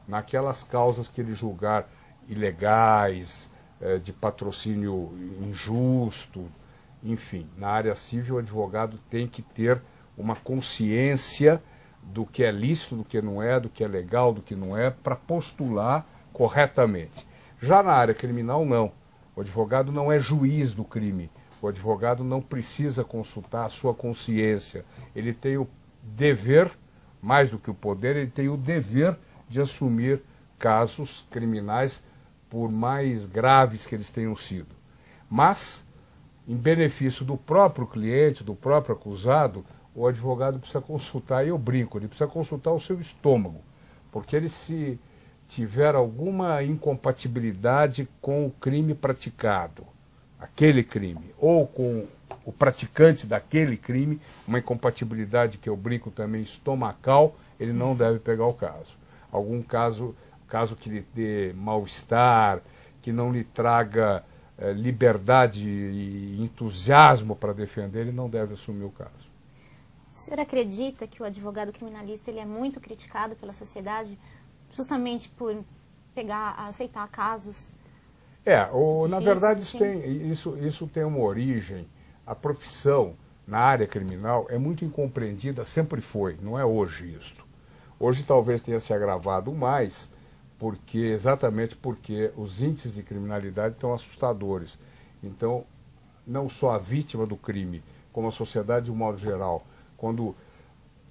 naquelas causas que ele julgar ilegais, de patrocínio injusto, enfim. Na área civil, o advogado tem que ter uma consciência do que é lícito, do que não é, do que é legal, do que não é, para postular corretamente. Já na área criminal, não. O advogado não é juiz do crime. O advogado não precisa consultar a sua consciência. Ele tem o dever, mais do que o poder, ele tem o dever de assumir casos criminais, por mais graves que eles tenham sido. Mas, em benefício do próprio cliente, do próprio acusado, o advogado precisa consultar, e eu brinco, ele precisa consultar o seu estômago, porque ele, se tiver alguma incompatibilidade com o crime praticado, aquele crime, ou com o praticante daquele crime, uma incompatibilidade que eu brinco também estomacal, ele não deve pegar o caso. Algum caso que lhe dê mal-estar, que não lhe traga liberdade e entusiasmo para defender, ele não deve assumir o caso. O senhor acredita que o advogado criminalista ele é muito criticado pela sociedade justamente por aceitar casos? Na verdade isso tem uma origem. A profissão na área criminal é muito incompreendida, sempre foi, não é hoje isto. Hoje talvez tenha se agravado mais, exatamente porque os índices de criminalidade estão assustadores. Então, não só a vítima do crime, como a sociedade de um modo geral, quando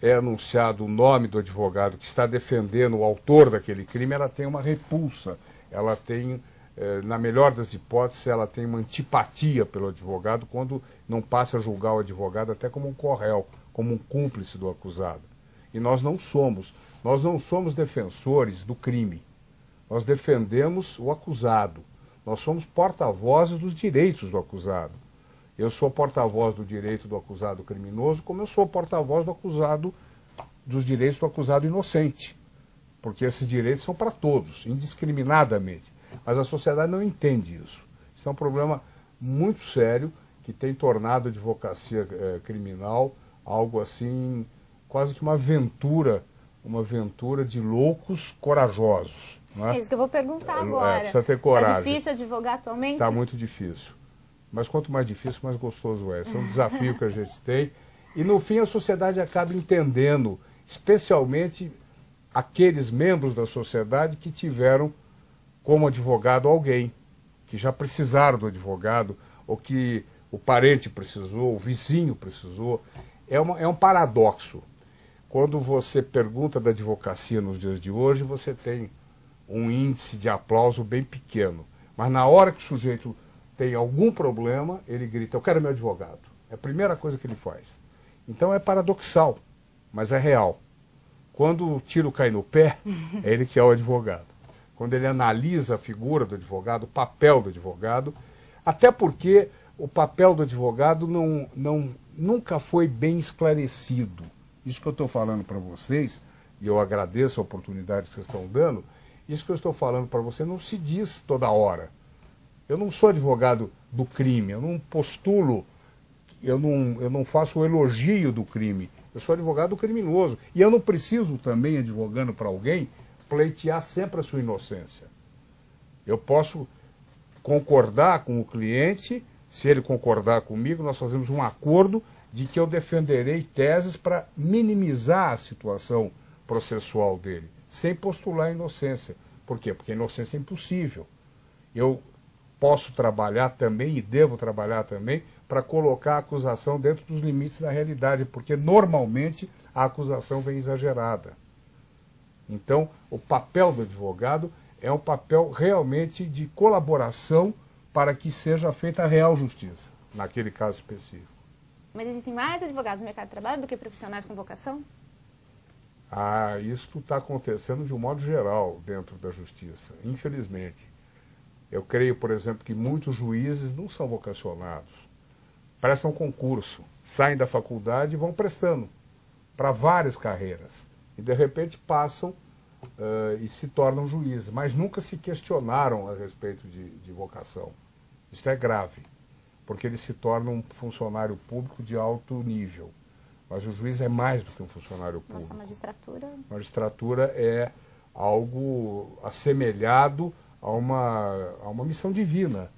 é anunciado o nome do advogado que está defendendo o autor daquele crime, ela tem uma repulsa, ela tem, na melhor das hipóteses, ela tem uma antipatia pelo advogado, quando não passa a julgar o advogado até como um corréu, como um cúmplice do acusado. E nós não somos defensores do crime, nós defendemos o acusado, nós somos porta-vozes dos direitos do acusado. Eu sou porta-voz do direito do acusado criminoso, como eu sou porta-voz dos direitos do acusado inocente. Porque esses direitos são para todos, indiscriminadamente. Mas a sociedade não entende isso. Isso é um problema muito sério que tem tornado a advocacia criminal algo assim, quase que uma aventura de loucos corajosos. Não é? É isso que eu vou perguntar agora. Precisa ter coragem. É difícil advogar atualmente? Está muito difícil. Mas quanto mais difícil, mais gostoso é. Esse é um desafio que a gente tem. E no fim a sociedade acaba entendendo, especialmente aqueles membros da sociedade que tiveram como advogado alguém, que já precisaram do advogado, ou que o parente precisou, o vizinho precisou. É um paradoxo. Quando você pergunta da advocacia nos dias de hoje, você tem um índice de aplauso bem pequeno. Mas na hora que o sujeito tem algum problema, ele grita, eu quero meu advogado. É a primeira coisa que ele faz. Então é paradoxal, mas é real. Quando o tiro cai no pé, é ele que é o advogado. Quando ele analisa a figura do advogado, o papel do advogado, até porque o papel do advogado nunca foi bem esclarecido. Isso que eu estou falando para vocês, e eu agradeço a oportunidade que vocês estão dando, isso que eu estou falando para você não se diz toda hora. Eu não sou advogado do crime, eu não postulo, eu não faço o elogio do crime. Eu sou advogado do criminoso. E eu não preciso também, advogando para alguém, pleitear sempre a sua inocência. Eu posso concordar com o cliente, se ele concordar comigo, nós fazemos um acordo de que eu defenderei teses para minimizar a situação processual dele, sem postular a inocência. Por quê? Porque a inocência é impossível. Eu posso trabalhar também, e devo trabalhar também, para colocar a acusação dentro dos limites da realidade, porque normalmente a acusação vem exagerada. Então, o papel do advogado é um papel realmente de colaboração para que seja feita a real justiça, naquele caso específico. Mas existem mais advogados no mercado de trabalho do que profissionais com vocação? Isso está acontecendo de um modo geral dentro da justiça, infelizmente. Eu creio, por exemplo, que muitos juízes não são vocacionados, prestam concurso, saem da faculdade e vão prestando para várias carreiras. E, de repente, passam e se tornam juízes, mas nunca se questionaram a respeito de vocação. Isso é grave, porque ele se torna um funcionário público de alto nível. Mas o juiz é mais do que um funcionário público. Nossa magistratura... A magistratura é algo assemelhado a uma missão divina.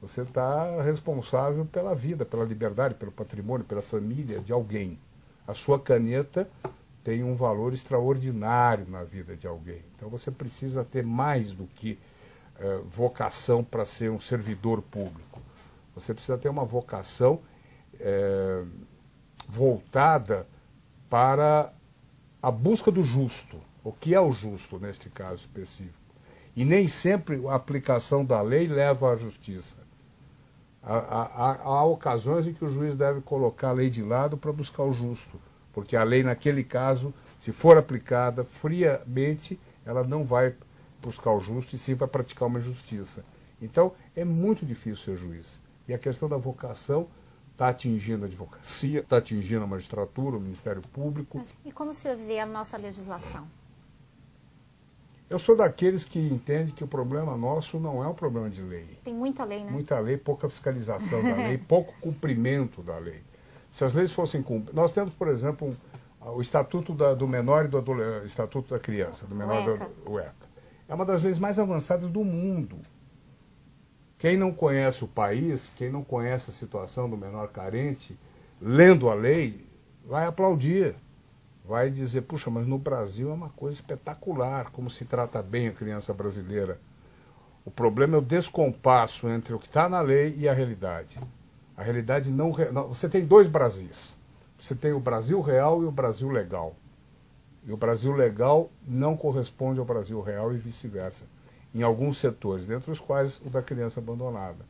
Você está responsável pela vida, pela liberdade, pelo patrimônio, pela família de alguém. A sua caneta tem um valor extraordinário na vida de alguém. Então você precisa ter mais do que vocação para ser um servidor público. Você precisa ter uma vocação voltada para a busca do justo. O que é o justo neste caso específico? E nem sempre a aplicação da lei leva à justiça. Há ocasiões em que o juiz deve colocar a lei de lado para buscar o justo, porque a lei, naquele caso, se for aplicada friamente, ela não vai buscar o justo e sim vai praticar uma justiça. Então, é muito difícil ser juiz. E a questão da vocação está atingindo a advocacia, está atingindo a magistratura, o Ministério Público. E como o senhor vê a nossa legislação? Eu sou daqueles que entendem que o problema nosso não é um problema de lei. Tem muita lei, né? Muita lei, pouca fiscalização da lei, pouco cumprimento da lei. Se as leis fossem cumpridas... Nós temos, por exemplo, o Estatuto do Menor e do Estatuto da Criança, do Menor o ECA. É uma das leis mais avançadas do mundo. Quem não conhece o país, quem não conhece a situação do menor carente, lendo a lei, vai aplaudir. Vai dizer, puxa, mas no Brasil é uma coisa espetacular, como se trata bem a criança brasileira. O problema é o descompasso entre o que está na lei e a realidade. A realidade não... Você tem dois Brasis. Você tem o Brasil real e o Brasil legal. E o Brasil legal não corresponde ao Brasil real e vice-versa. Em alguns setores, dentre os quais o da criança abandonada.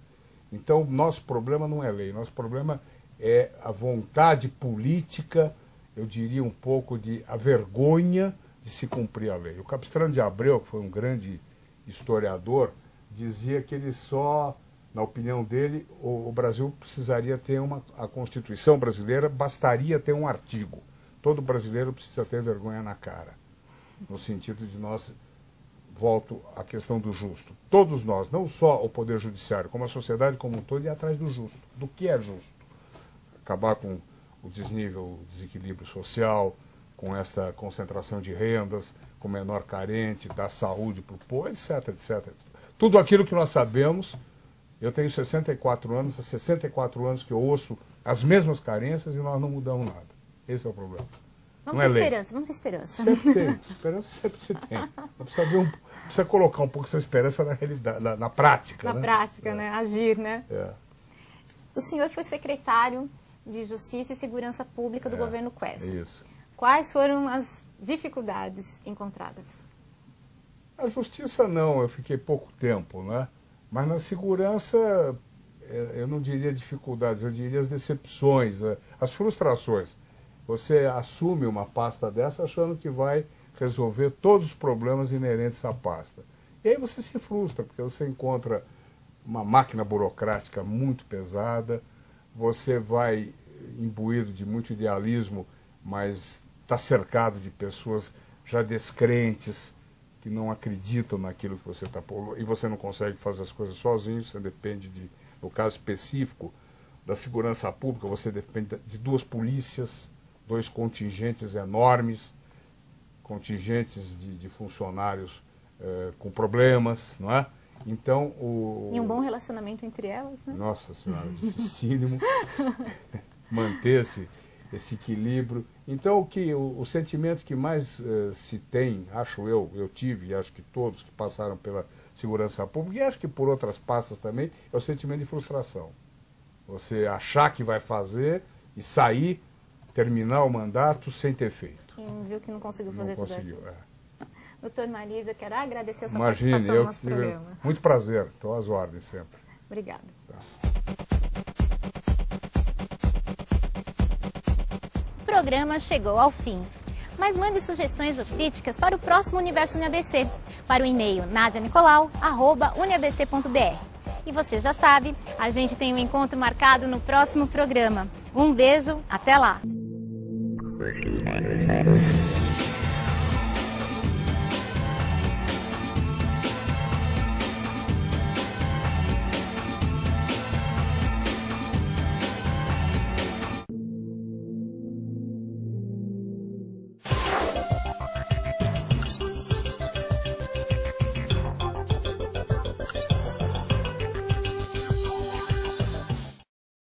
Então, nosso problema não é lei. Nosso problema é a vontade política, eu diria um pouco a vergonha de se cumprir a lei. O Capistrano de Abreu, que foi um grande historiador, dizia que ele só, na opinião dele, o Brasil precisaria ter a Constituição brasileira, bastaria ter um artigo. Todo brasileiro precisa ter vergonha na cara, no sentido de nós, volto à questão do justo. Todos nós, não só o Poder Judiciário, como a sociedade como um todo, ir atrás do justo. Do que é justo? Acabar com o desnível, o desequilíbrio social, com esta concentração de rendas, com o menor carente, dar saúde para o povo, etc, etc. Tudo aquilo que nós sabemos. Eu tenho 64 anos, há 64 anos que eu ouço as mesmas carências e nós não mudamos nada. Esse é o problema. Vamos ter esperança, vamos ter esperança. Sempre tem, esperança sempre se tem. Precisa colocar um pouco essa esperança na realidade, na prática. Na prática, né? Agir, né? É. O senhor foi secretário de Justiça e Segurança Pública do governo Quércia. Isso. Quais foram as dificuldades encontradas? A justiça não, eu fiquei pouco tempo, né? Mas na segurança, eu não diria dificuldades, eu diria as decepções, as frustrações. Você assume uma pasta dessa achando que vai resolver todos os problemas inerentes à pasta. E aí você se frustra, porque você encontra uma máquina burocrática muito pesada, você vai imbuído de muito idealismo, mas está cercado de pessoas já descrentes, que não acreditam naquilo que você está pondo, e você não consegue fazer as coisas sozinho, você depende no caso específico da segurança pública, você depende de duas polícias, dois contingentes enormes, contingentes de funcionários com problemas, não é? Então, E um bom relacionamento entre elas, né? Nossa Senhora, dificílimo manter esse equilíbrio. Então, o sentimento que mais se tem, acho eu tive, e acho que todos que passaram pela segurança pública, e acho que por outras pastas também, é o sentimento de frustração. Você achar que vai fazer e sair, terminar o mandato sem ter feito. E viu que não conseguiu fazer tudo aquilo. É. Doutor Marisa, eu quero agradecer a sua Imagine, participação no nosso programa. Muito prazer, estou às ordens sempre. Obrigada. Tá. O programa chegou ao fim. Mas mande sugestões ou críticas para o próximo Universo UniABC, para o e-mail nadianicolau@uniabc.br. E você já sabe, a gente tem um encontro marcado no próximo programa. Um beijo, até lá!